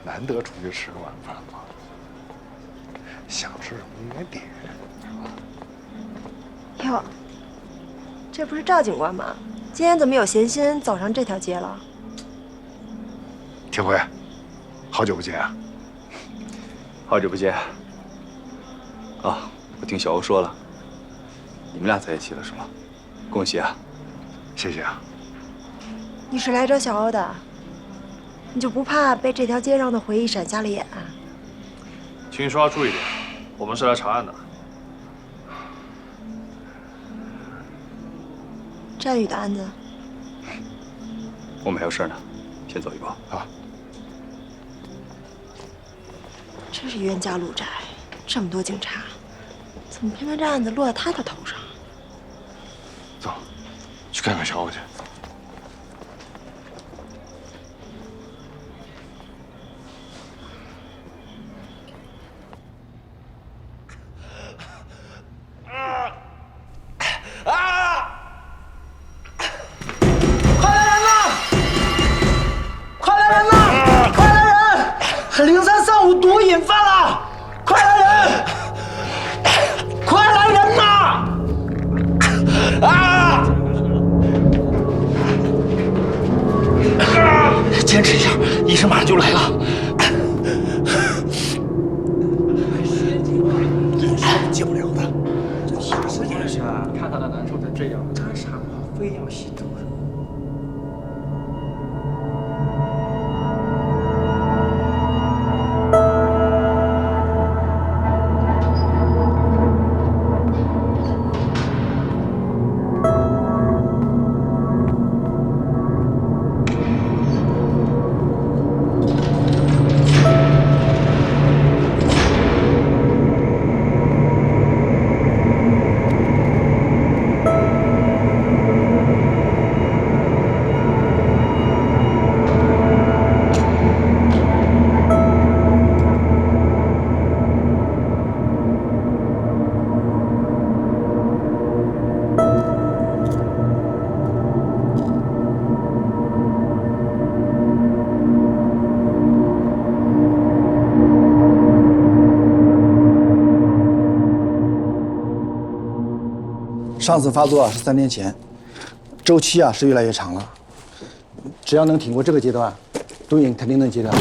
难得出去吃个晚饭嘛，想吃什么应该点，是吧？哟，这不是赵警官吗？今天怎么有闲心走上这条街了？铁辉，好久不见啊！好久不见。啊，我听小欧说了，你们俩在一起了是吗？恭喜啊！谢谢啊。你是来找小欧的？你就不怕被这条街上的回忆闪瞎了眼？请你说话注意点，我们是来查案的。战宇的案子，我们还有事呢，先走一步啊。真是冤家路窄，这么多警察，怎么偏偏这案子落在他的头上？走，去看看小欧去。0335毒瘾犯了，快来人！快来人呐！坚持一下，医生马上就来了。戒不了的。这啥回事啊？看他的难受成这样，干啥嘛？非要吸毒？上次发作是3年前，周期是越来越长了。只要能挺过这个阶段，毒瘾肯定能戒掉。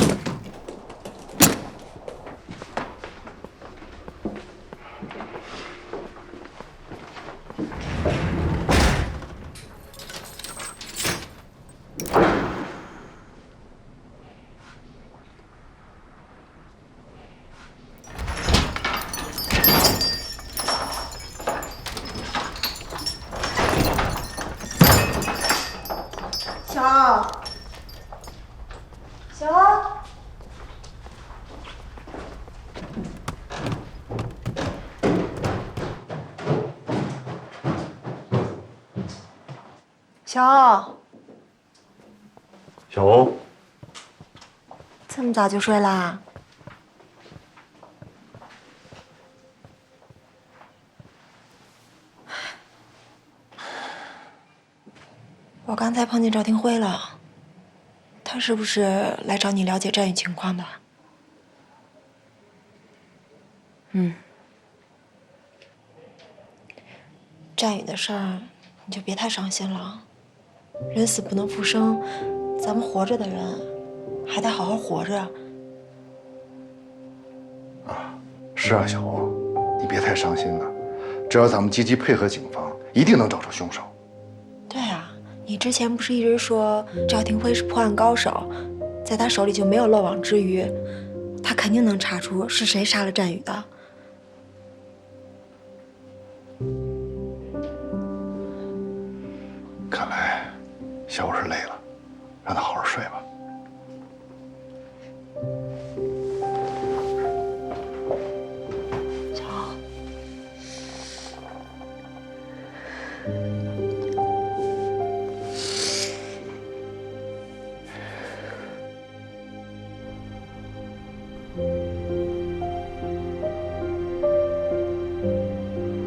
小欧，小欧，小欧，这么早就睡啦？我刚才碰见赵廷辉了，他是不是来找你了解战宇情况的？战宇的事儿，你就别太伤心了。人死不能复生，咱们活着的人还得好好活着。是啊，小欧，你别太伤心了。只要咱们积极配合警方，一定能找出凶手。对啊，你之前不是一直说赵廷辉是破案高手，在他手里就没有漏网之鱼，他肯定能查出是谁杀了战宇的。看来小欧是累了，让他好好睡吧。小欧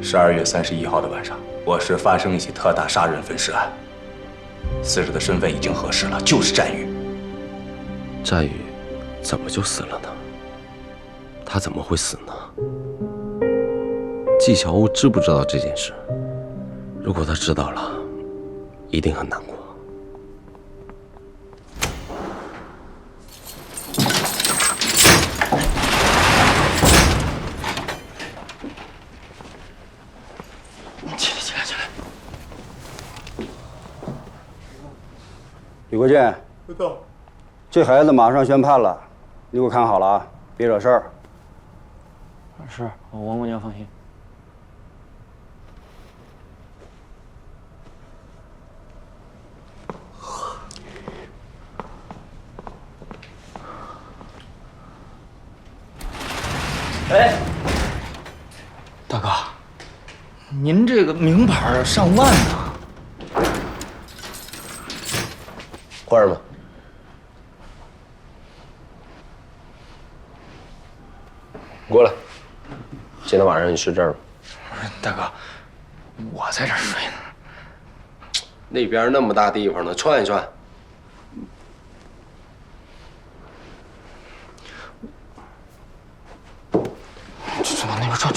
，12月31号的晚上，我市发生一起特大杀人分尸案，死者的身份已经核实了，就是战宇。战宇怎么就死了呢？他怎么会死呢？季小欧知不知道这件事？如果他知道了，一定很难过。起来！李国建，这孩子马上宣判了，你给我看好了啊，别惹事儿。是，王姑娘放心。哎，大哥，您这个名牌上万呢，换上吧。过来，今天晚上你睡这儿吧。大哥，我在这儿睡呢。那边那么大地方呢，串一串。就往那边转。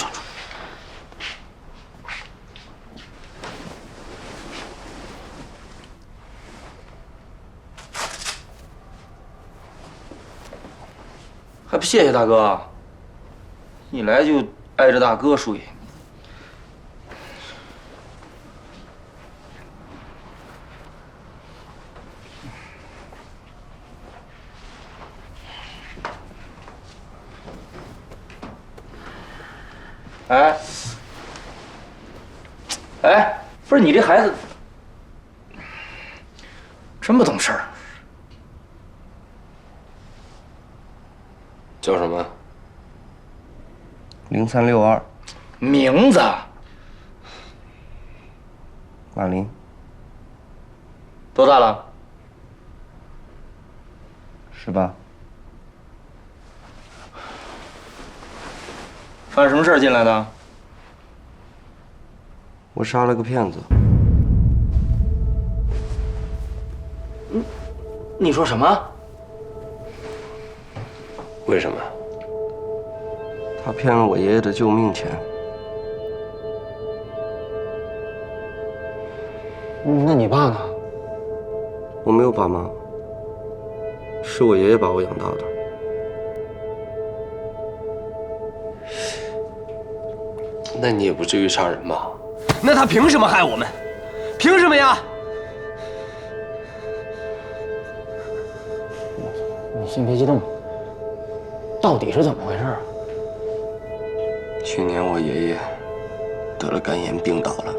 还不谢谢大哥？一来就挨着大哥睡。哎，不是你这孩子真不懂事儿。叫什么0362，名字马林，多大了18。犯什么事儿进来的？我杀了个骗子。你说什么？为什么？他骗了我爷爷的救命钱。那你爸呢？我没有爸妈，是我爷爷把我养大的。那你也不至于杀人吧？那他凭什么害我们？凭什么呀？你先别激动，到底是怎么回事啊？去年我爷爷得了肝炎病倒了，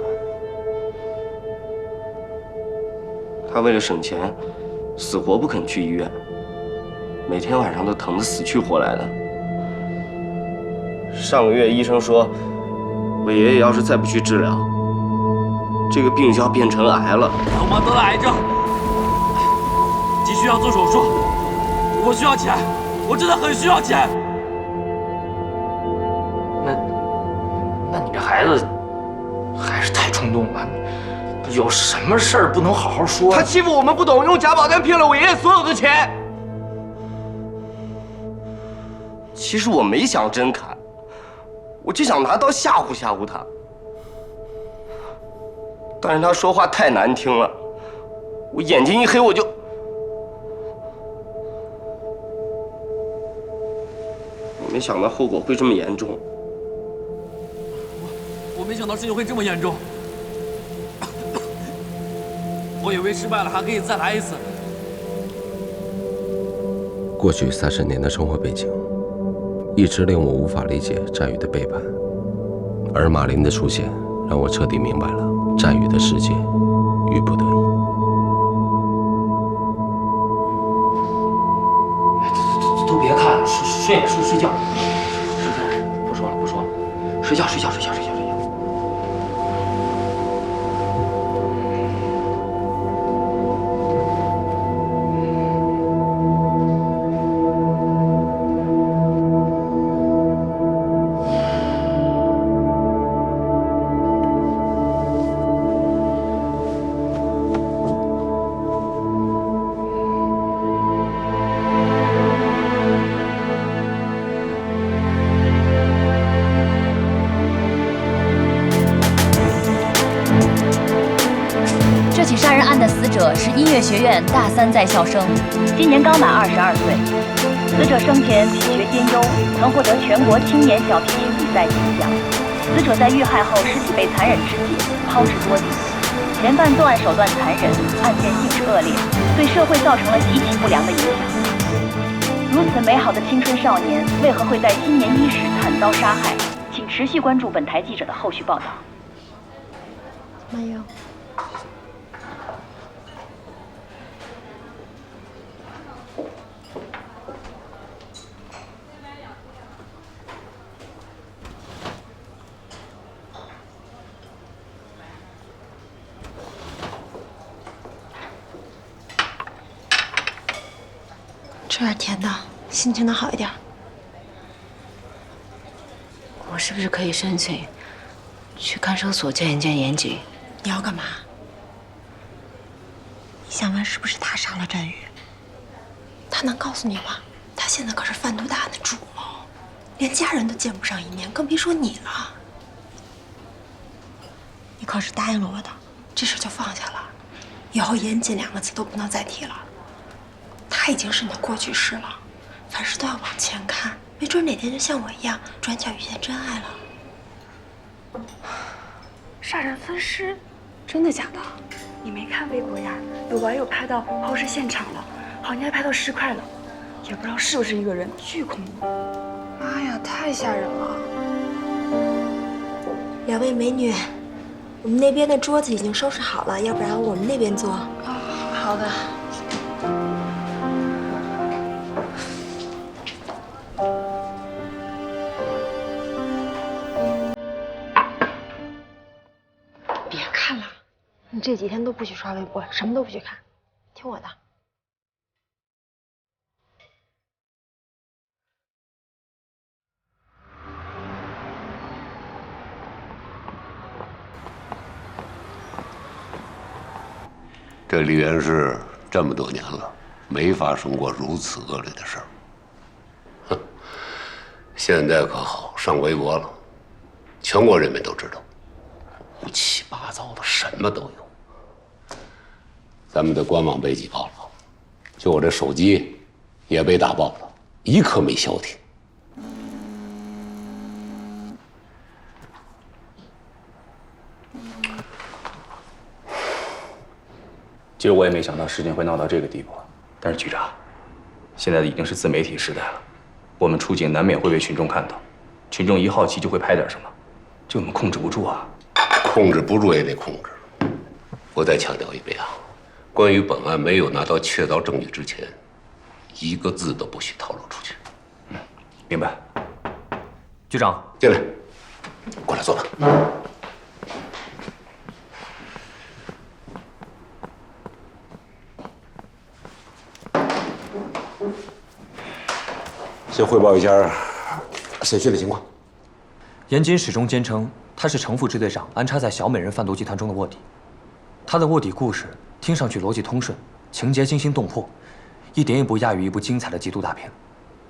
他为了省钱，死活不肯去医院，每天晚上都疼得死去活来的。上个月医生说，我爷爷要是再不去治疗，这个病就要变成癌了。我妈得了癌症，急需要做手术，我需要钱，我真的很需要钱。那你这孩子还是太冲动了，有什么事儿不能好好说？他欺负我们不懂，用假保单骗了我爷爷所有的钱。其实我没想真砍，我就想拿刀吓唬吓唬他。但是他说话太难听了，我眼睛一黑我就……我没想到后果会这么严重。我没想到事情会这么严重，我以为失败了还可以再来一次。过去30年的生活背景，一直令我无法理解战宇的背叛，而马林的出现让我彻底明白了战宇的世界与不得已。都别看了，睡觉。不说了，睡觉。起杀人案的死者是音乐学院大3在校生，今年刚满22岁。死者生前品学兼优，曾获得全国青年小提琴比赛金奖。死者在遇害后尸体被残忍肢解，抛掷多地。嫌犯作案手段残忍，案件性质恶劣，对社会造成了极其不良的影响。如此美好的青春少年，为何会在今年伊始惨遭杀害？请持续关注本台记者的后续报道。没有。吃点甜的，心情能好一点。我是不是可以申请去看守所见一见严谨？你要干嘛？你想问是不是他杀了振宇？他能告诉你吗？他现在可是贩毒大案的主谋，连家人都见不上一面，更别说你了。你可是答应了我的，这事就放下了，以后严谨2个字都不能再提了。他已经是你的过去式了，凡事都要往前看，没准哪天就像我一样，转角遇见真爱了。杀人分尸，真的假的？你没看微博呀？有网友拍到抛尸现场了，好像还拍到尸块了，也不知道是不是一个人，巨恐怖！妈呀，太吓人了！两位美女，我们那边的桌子已经收拾好了，要不然我们那边坐。啊，好的。别看了，你这几天都不许刷微博，什么都不许看，听我的。这梨园市这么多年了，没发生过如此恶劣的事儿。哼，现在可好，上微博了，全国人民都知道，乌七八糟的什么都有。咱们的官网被挤爆了，就我这手机也被打爆了，一刻没消停。其实我也没想到事情会闹到这个地步，但是局长，现在已经是自媒体时代了，我们出警难免会被群众看到，群众一好奇就会拍点什么，这我们控制不住啊。控制不住也得控制。我再强调一遍啊，关于本案没有拿到确凿证据之前，一个字都不许透露出去。明白。局长，进来，过来坐吧。先汇报一下审讯的情况。严谨始终坚称他是程副支队长安插在小美人贩毒集团中的卧底。他的卧底故事听上去逻辑通顺，情节惊心动魄，一点也不亚于一部精彩的缉毒大片。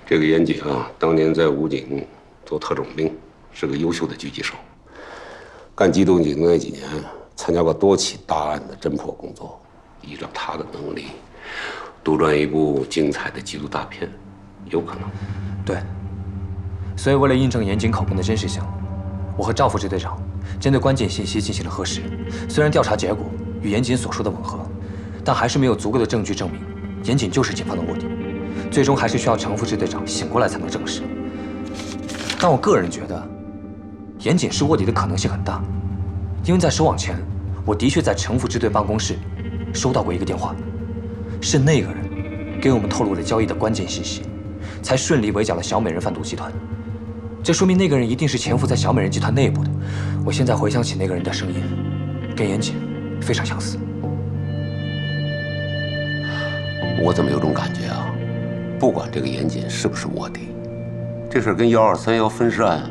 这个严谨啊，当年在武警做特种兵，是个优秀的狙击手。干机动警那几年，参加过多起大案的侦破工作。依照他的能力，杜撰一部精彩的缉毒大片，有可能。对。所以为了印证严谨口供的真实性，我和赵副支队长针对关键信息进行了核实。虽然调查结果与严谨所说的吻合，但还是没有足够的证据证明严谨就是警方的卧底。最终还是需要程副支队长醒过来才能证实。但我个人觉得，严谨是卧底的可能性很大，因为在收网前，我的确在程副支队办公室收到过一个电话，是那个人给我们透露了交易的关键信息，才顺利围剿了小美人贩毒集团。这说明那个人一定是潜伏在小美人集团内部的。我现在回想起那个人的声音，跟严谨非常相似。我怎么有种感觉啊？不管这个严谨是不是卧底，这事跟1231分尸案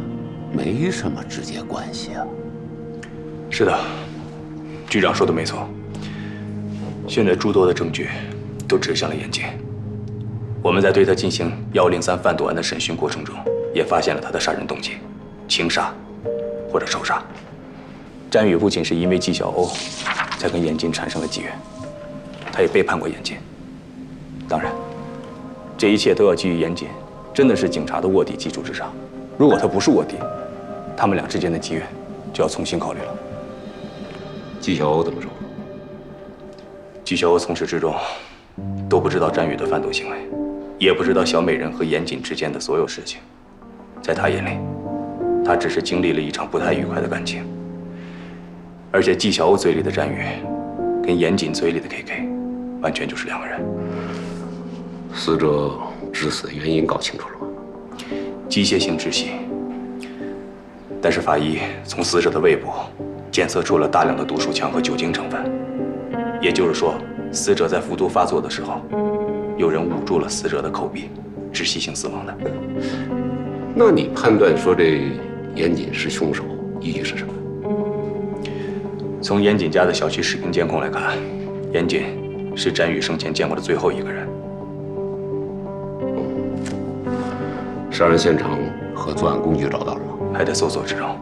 没什么直接关系啊。是的，局长说的没错。现在诸多的证据都指向了严谨。我们在对他进行103贩毒案的审讯过程中，也发现了他的杀人动机：轻杀或者仇杀。詹宇不仅是因为纪晓鸥才跟严谨产生了机缘。他也背叛过严谨。当然，这一切都要基于严谨真的是警察的卧底基础之上。如果他不是卧底，他们俩之间的机缘就要重新考虑了。纪晓鸥怎么说？纪晓鸥从始至终都不知道詹宇的贩毒行为，也不知道小美人和严谨之间的所有事情。在他眼里，他只是经历了一场不太愉快的感情。而且纪晓鸥嘴里的詹宇，跟严谨嘴里的 KK， 完全就是两个人。死者致死的原因搞清楚了吗？机械性窒息。但是法医从死者的胃部检测出了大量的毒鼠强和酒精成分，也就是说，死者在服毒发作的时候，有人捂住了死者的口鼻，窒息性死亡的。那你判断说这严谨是凶手，依据是什么？从严谨家的小区视频监控来看，严谨是詹宇生前见过的最后一个人。杀人现场和作案工具找到了吗？还在搜索之中，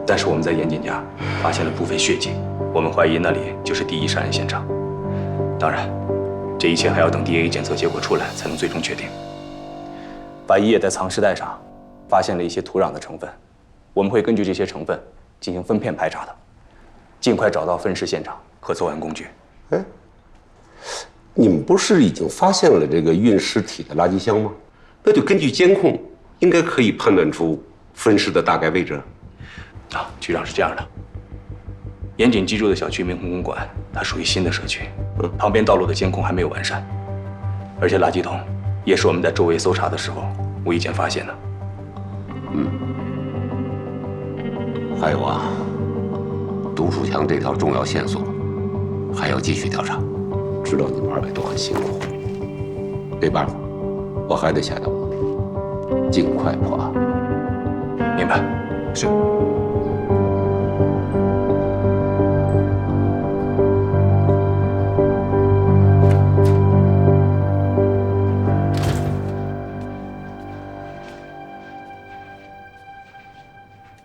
但是我们在严谨家发现了部分血迹，我们怀疑那里就是第一杀人现场。当然，这一切还要等 DNA 检测结果出来才能最终确定。法医也在藏尸袋上发现了一些土壤的成分，我们会根据这些成分进行分片排查的，尽快找到分尸现场和作案工具。哎，你们不是已经发现了这个运尸体的垃圾箱吗？那就根据监控，应该可以判断出分尸的大概位置。啊，局长是这样的，严谨居住的小区明宏公馆，它属于新的社区，旁边道路的监控还没有完善，而且垃圾桶也是我们在周围搜查的时候无意间发现的。还有啊，毒鼠强这条重要线索还要继续调查。知道你们二位都很辛苦，没办法，我还得下刀，尽快破案。明白。是。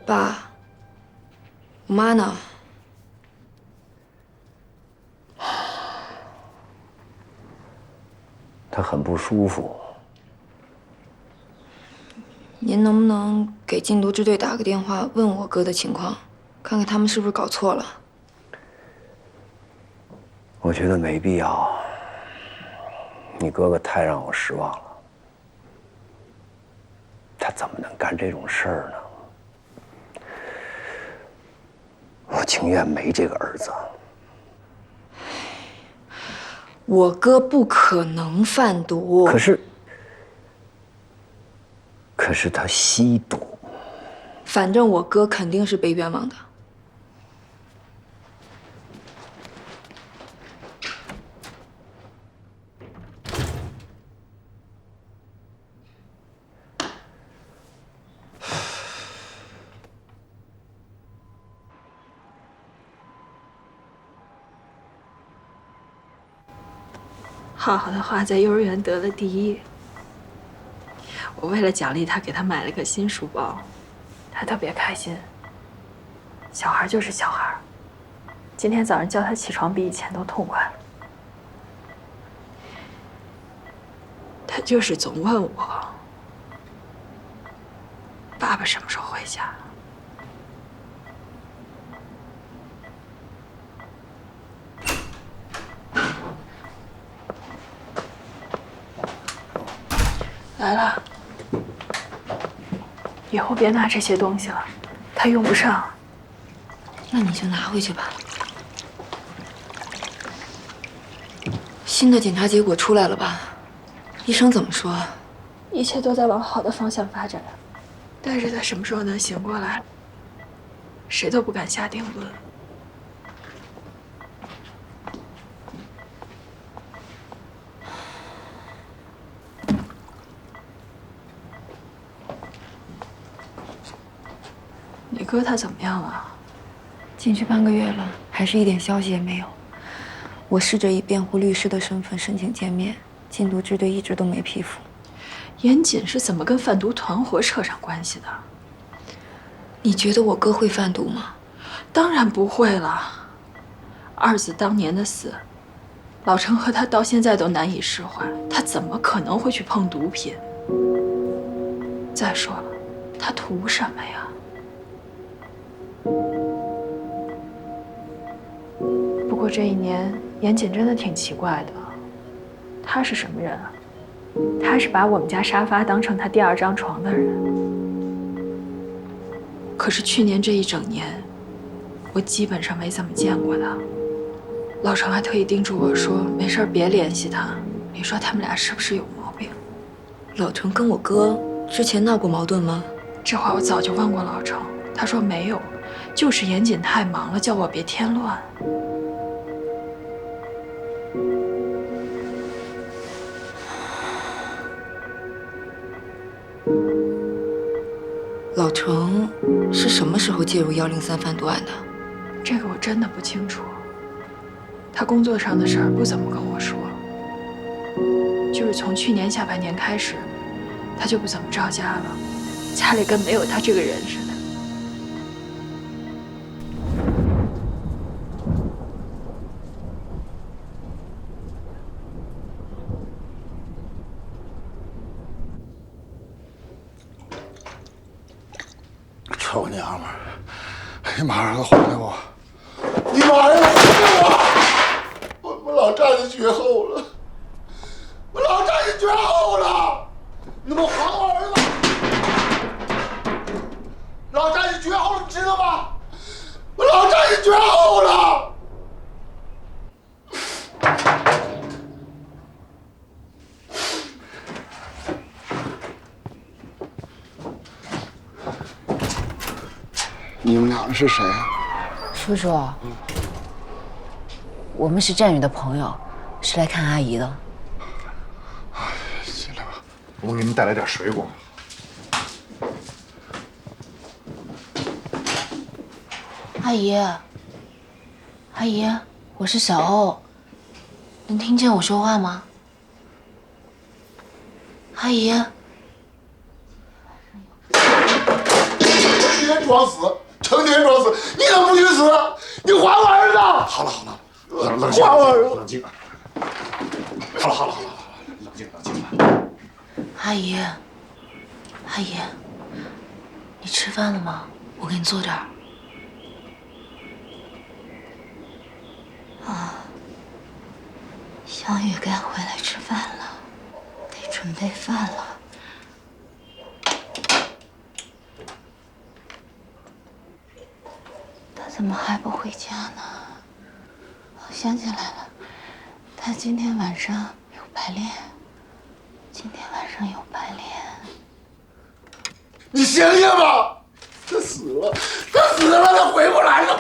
爸，我妈呢？她很不舒服。您能不能给禁毒支队打个电话，问我哥的情况，看看他们是不是搞错了？我觉得没必要。你哥哥太让我失望了，他怎么能干这种事儿呢？我情愿没这个儿子。我哥不可能贩毒。可是他吸毒。反正我哥肯定是被冤枉的。浩浩的话在幼儿园得了第1。我为了奖励他，给他买了个新书包，他特别开心。小孩就是小孩，今天早上叫他起床比以前都痛快。他就是总问我，爸爸什么时候回家？来了。以后别拿这些东西了，他用不上。那你就拿回去吧。新的检查结果出来了吧？医生怎么说？一切都在往好的方向发展，但是他什么时候能醒过来，谁都不敢下定论。你哥他怎么样了？进去半个月了，还是一点消息也没有。我试着以辩护律师的身份申请见面，禁毒支队一直都没批复。严谨是怎么跟贩毒团伙扯上关系的？你觉得我哥会贩毒吗？当然不会了。二子当年的死，老程和他到现在都难以释怀。他怎么可能会去碰毒品？再说了，他图什么呀？不过这一年，严谨真的挺奇怪的。他是什么人啊？他是把我们家沙发当成他第二张床的人。可是去年这一整年，我基本上没怎么见过他。老程还特意叮嘱我说，没事别联系他，你说他们俩是不是有毛病？老程跟我哥之前闹过矛盾吗？这话我早就问过老程，他说没有，就是严谨太忙了，叫我别添乱。老程是什么时候介入103贩毒案的？这个我真的不清楚。他工作上的事儿不怎么跟我说，就是从去年下半年开始，他就不怎么着家了，家里跟没有他这个人似的。臭娘们儿！你马上还给我！你马上还给我！我老丈人绝后了！我老丈人绝后了！你们还我儿子！老丈人绝后了，你知道吗？我老丈人绝后了！你们两个是谁啊？叔叔，我们是战宇的朋友，是来看阿姨的。进来吧，我给你带来点水果。阿姨，阿姨，我是小欧，能听见我说话吗？阿姨，成天装死，成天装死，你怎么不去死？你还我儿子！好了好了，冷静，冷静。好了，冷静。阿姨，阿姨，你吃饭了吗？我给你做点儿。啊，小雨该回来吃饭了，得准备饭了。他怎么还不回家呢？我想起来了，他今天晚上有排练。你醒醒吧！他死了，他回不来了。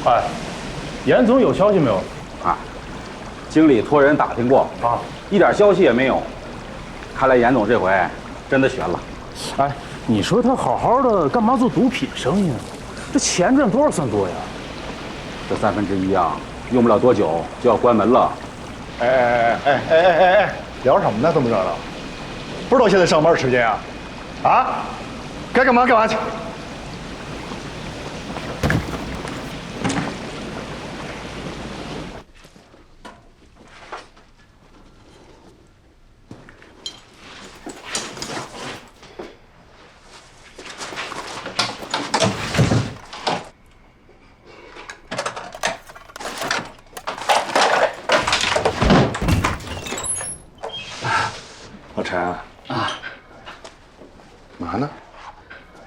哎，严总有消息没有？啊，经理托人打听过啊，一点消息也没有。看来严总这回真的悬了。哎，你说他好好的，干嘛做毒品生意呢？这钱赚多少算多呀？这1/3啊，用不了多久就要关门了。哎，聊什么呢？这么热闹，不知道现在上班时间啊？啊，该干嘛干嘛去。老陈啊，嘛呢？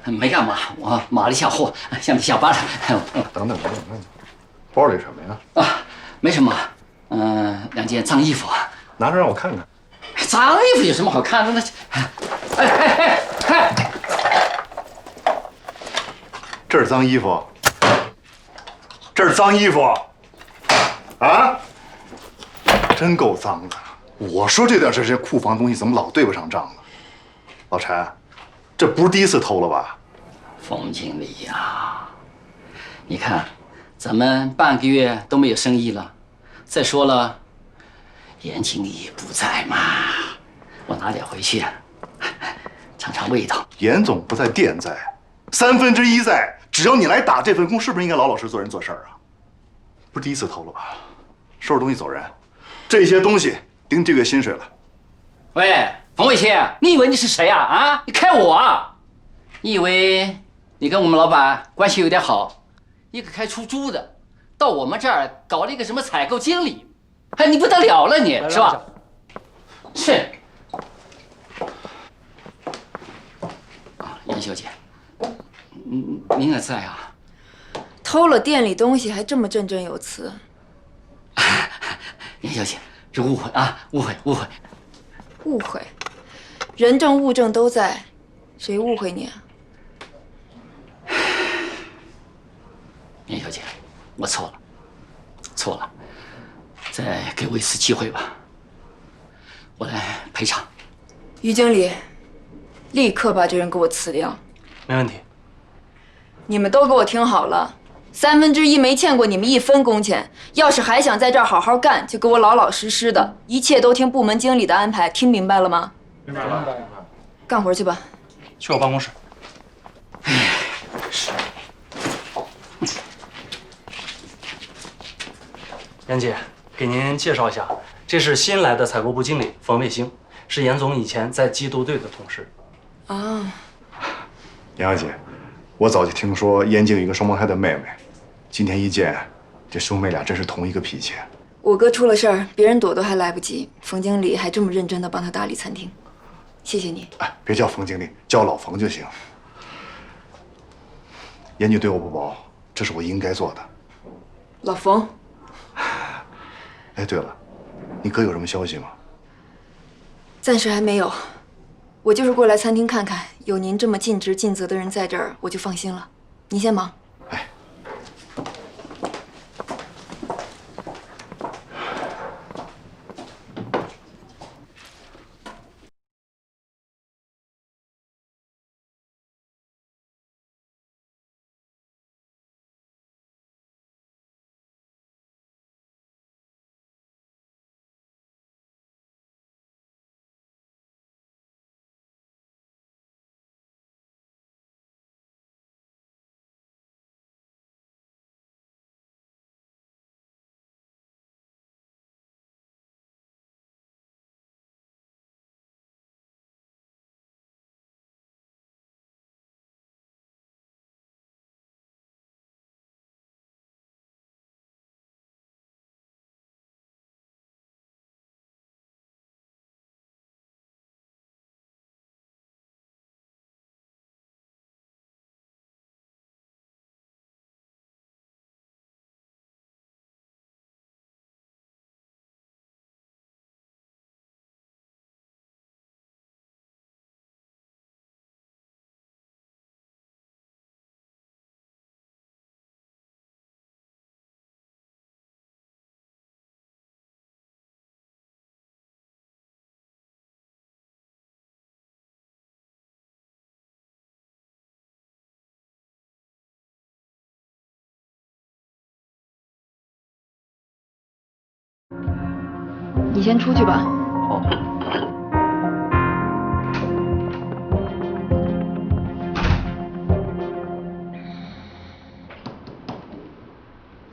没干嘛，我码了一下货，现在下班了。等等，包里什么呀？啊，没什么，两件脏衣服，拿出让我看看。脏衣服有什么好看的？那，哎，这是脏衣服，这是脏衣服，啊，真够脏的。我说这段时间库房东西怎么老对不上账呢？老陈，这不是第一次偷了吧？冯经理呀，你看，咱们半个月都没有生意了。再说了，严经理不在嘛，我拿点回去，尝尝味道。严总不在，店在，1/3在。只要你来打这份工，是不是应该老老实做人做事啊？不是第一次偷了吧？收拾东西走人，这些东西顶这个月薪水了。喂，冯伟清，你以为你是谁啊？啊，你开我啊？你以为你跟我们老板关系有点好？一个开出租的，到我们这儿搞了一个什么采购经理，哎，你不得了了你，是吧？是。啊，严小姐，您也在啊？偷了店里东西还这么振振有词。严小姐，这误会啊，误会。误会，人证物证都在，谁误会你啊？严小姐，我错了，再给我一次机会吧，我来赔偿。于经理，立刻把这人给我辞掉。没问题。你们都给我听好了，1/3没欠过你们1分工钱。要是还想在这儿好好干，就给我老老实实的，一切都听部门经理的安排，听明白了吗？明白了。干活去吧。去我办公室。是。严姐，给您介绍一下，这是新来的采购部经理冯卫星，是严总以前在缉毒队的同事。啊，杨小姐，我早就听说严经有一个双胞胎的妹妹，今天一见，这兄妹俩真是同一个脾气。我哥出了事儿，别人躲都还来不及，冯经理还这么认真的帮他打理餐厅，谢谢你。哎，别叫冯经理，叫老冯就行。严经对我不薄，这是我应该做的。老冯。哎，对了，你哥有什么消息吗？暂时还没有，我就是过来餐厅看看，有您这么尽职尽责的人在这儿，我就放心了。你先忙。哎。你先出去吧。好。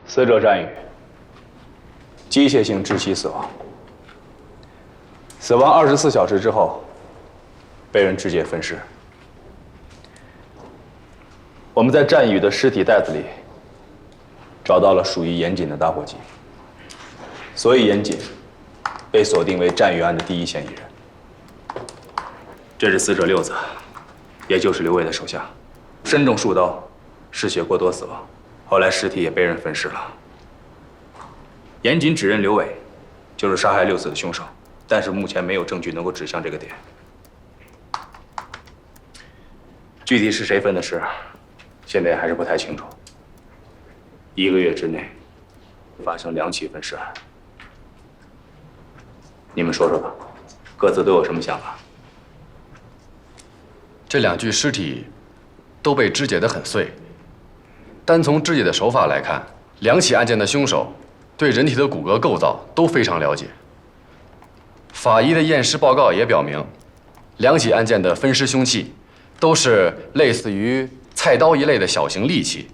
死者战宇，机械性窒息死亡。死亡24小时之后，被人肢解分尸。我们在战宇的尸体袋子里找到了属于严谨的打火机，所以严谨被锁定为战宇案的第一嫌疑人。这是死者六子，也就是刘伟的手下，身中数刀，失血过多死亡。后来尸体也被人分尸了。严谨指认刘伟就是杀害六子的凶手，但是目前没有证据能够指向这个点。具体是谁分的尸，现在还是不太清楚。1个月之内发生2起分尸案，你们说说吧，各自都有什么想法？这2具尸体都被肢解得很碎，单从肢解的手法来看，2起案件的凶手对人体的骨骼构造都非常了解。法医的验尸报告也表明，2起案件的分尸凶器都是类似于菜刀一类的小型利器，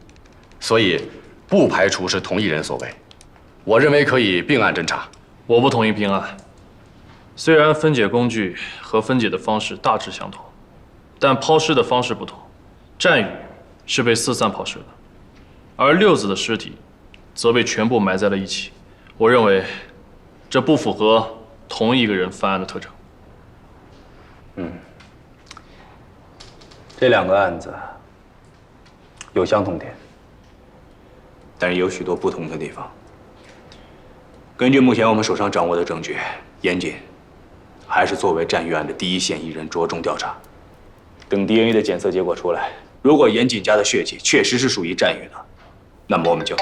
所以不排除是同一人所为。我认为可以并案侦查。我不同意并案。虽然分解工具和分解的方式大致相同，但抛尸的方式不同。战宇是被四散抛尸的，而六子的尸体则被全部埋在了一起。我认为这不符合同一个人犯案的特征。这2个案子有相同点，但是有许多不同的地方。根据目前我们手上掌握的证据，严谨还是作为战宇案的第一嫌疑人着重调查。等 DNA 的检测结果出来，如果严谨家的血迹确实是属于战宇的，那么我们就……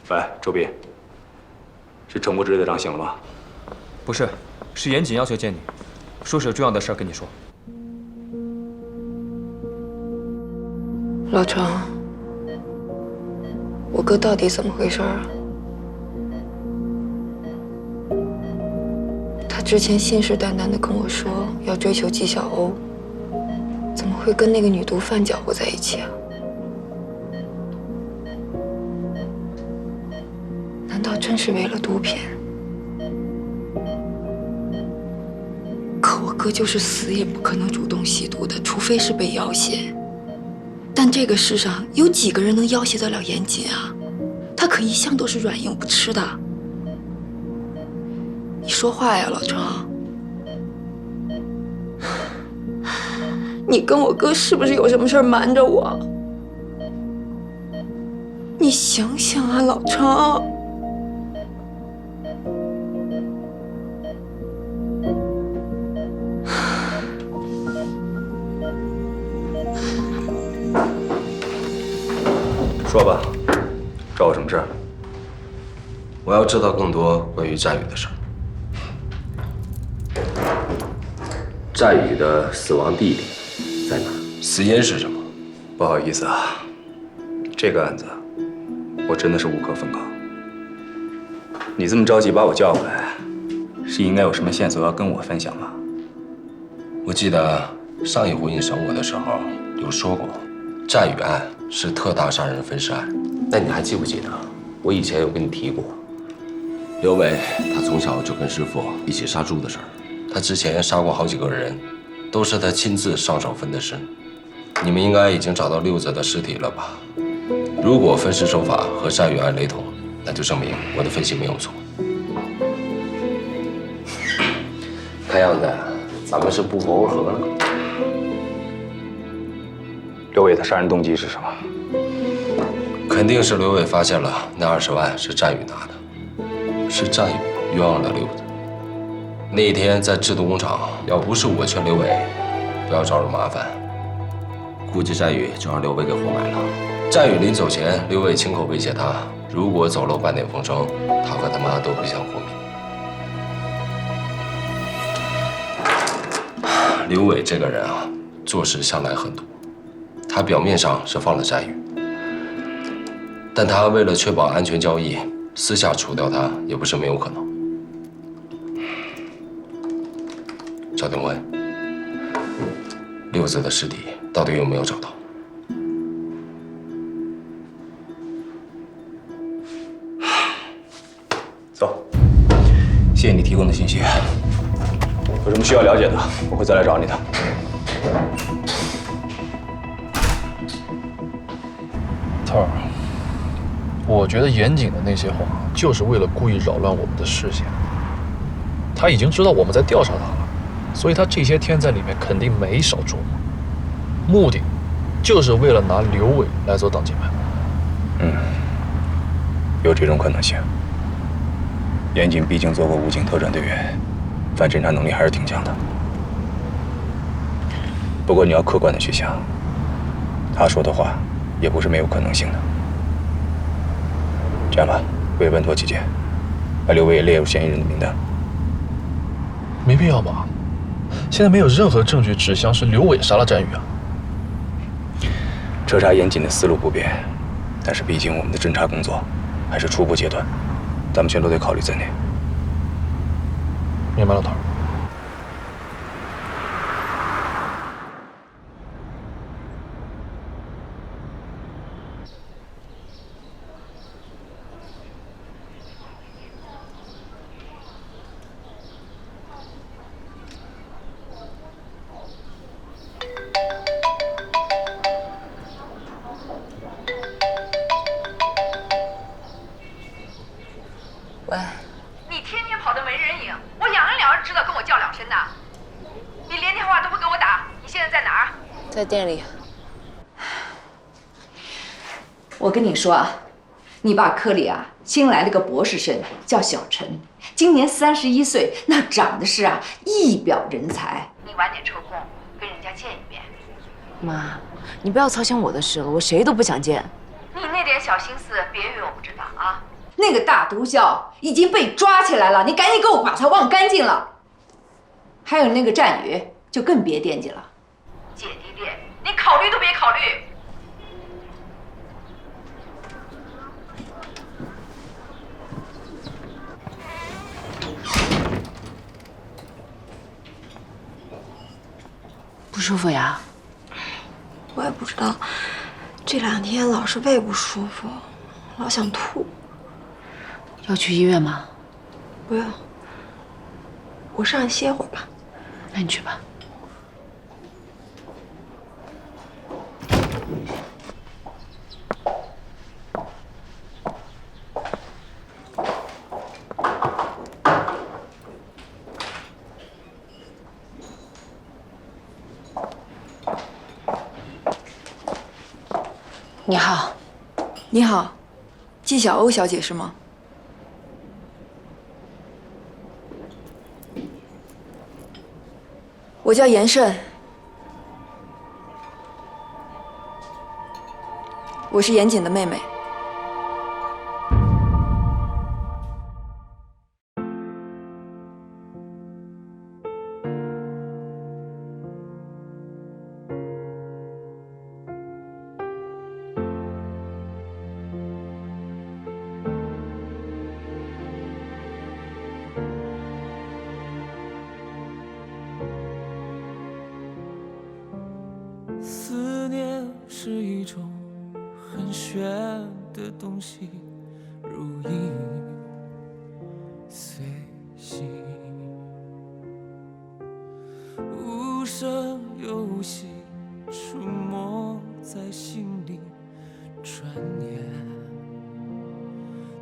喂，周斌，是程国志队长醒了吗？不是，是严谨要求见你，说是有重要的事儿跟你说。老程，我哥到底怎么回事啊？他之前信誓旦旦地跟我说要追求纪晓鸥，怎么会跟那个女毒贩搅和在一起啊？难道真是为了毒品？可我哥就是死也不可能主动吸毒的，除非是被要挟。但这个世上有几个人能要挟得了严谨啊？他可一向都是软硬不吃的。你说话呀，老程！你跟我哥是不是有什么事儿瞒着我？你醒醒啊，老程！说吧，找我什么事？我要知道更多关于战宇的事儿。战宇的死亡地点在哪？死因是什么？不好意思啊，这个案子我真的是无可奉告。你这么着急把我叫过来，是应该有什么线索要跟我分享吧？我记得上一回你审我的时候有说过，战宇案是特大杀人分尸案。那你还记不记得？我以前有跟你提过，刘伟他从小就跟师傅一起杀猪的事儿。他之前杀过好几个人，都是他亲自上手分的尸。你们应该已经找到六子的尸体了吧？如果分尸手法和战宇案雷同，那就证明我的分析没有错。看样子咱们是不谋而合了。刘伟的杀人动机是什么？肯定是刘伟发现了那20万是战宇拿的，是战宇冤枉了六子。那一天在制毒工厂，要不是我劝刘伟不要招惹麻烦，估计战宇就让刘伟给活埋了。战宇临走前，刘伟亲口威胁他，如果走漏半点风声，他和他妈都不想活命。刘伟这个人啊，做事向来狠毒。他表面上是放了战宇，但他为了确保安全交易，私下除掉他也不是没有可能。赵定文，六子的尸体到底有没有找到？走，谢谢你提供的信息。有什么需要了解的，我会再来找你的。头儿，我觉得严谨的那些话就是为了故意扰乱我们的视线。他已经知道我们在调查他了，所以他这些天在里面肯定没少琢磨，目的就是为了拿刘伟来做挡箭牌。有这种可能性。严谨毕竟做过武警特战队员，反侦查能力还是挺强的。不过你要客观的去想，他说的话也不是没有可能性的。这样吧，为稳妥起见，把刘伟也列入嫌疑人的名单。没必要吧？现在没有任何证据指向是刘伟杀了战宇啊。彻查严谨的思路不变，但是毕竟我们的侦查工作还是初步阶段，咱们全都得考虑在内。明白了，头儿。喂，你天天跑得没人影，我养了知道跟我叫两声的。你连电话都不给我打，你现在在哪儿？在店里。我跟你说啊，你爸科里啊新来了个博士生，叫小陈，今年31岁，那长得是啊一表人才。你晚点抽空跟人家见一面。妈，你不要操心我的事了，我谁都不想见。你那点小心思，别以为我不知道啊。那个大毒枭已经被抓起来了，你赶紧给我把他忘干净了。还有那个战宇，就更别惦记了。姐弟恋，你考虑都别考虑。不舒服呀？我也不知道，这2天老是胃不舒服，老想吐。要去医院吗？不用，我上去歇会儿吧。那你去吧。你好。你好，纪晓鸥小姐是吗？我叫严慎，我是严谨的妹妹。思念是一种很玄的东西，如影随形，无声又无息，出没在心里，转眼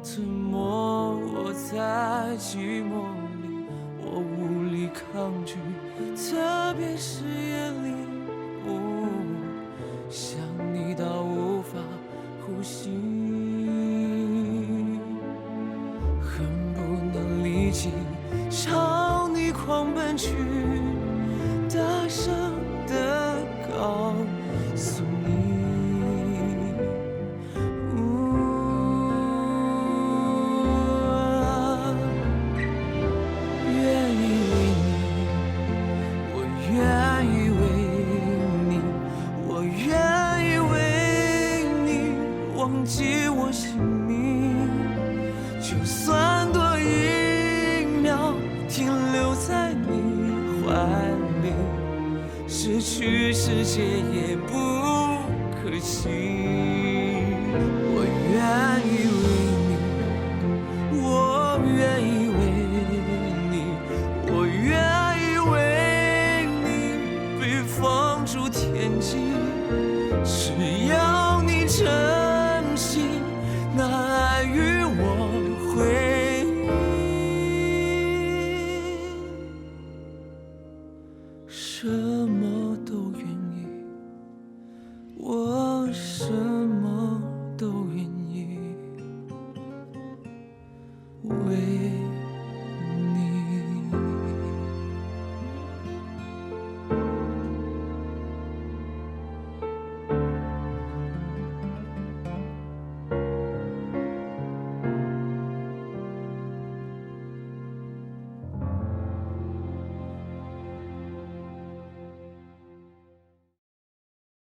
吞没我在寂寞里，我无力抗拒，特别是夜里。想你到无法呼吸，恨不能立即朝你狂奔去，大声地告诉你，愿意为你，我愿意为你，我愿意为你忘记我姓名，就算多1秒停留在你怀里，失去世界也不可惜。我愿意为你，我愿意为你，我愿意为你被放逐天际，只要你真心，那爱与我会什么都愿意，我什么都愿意，为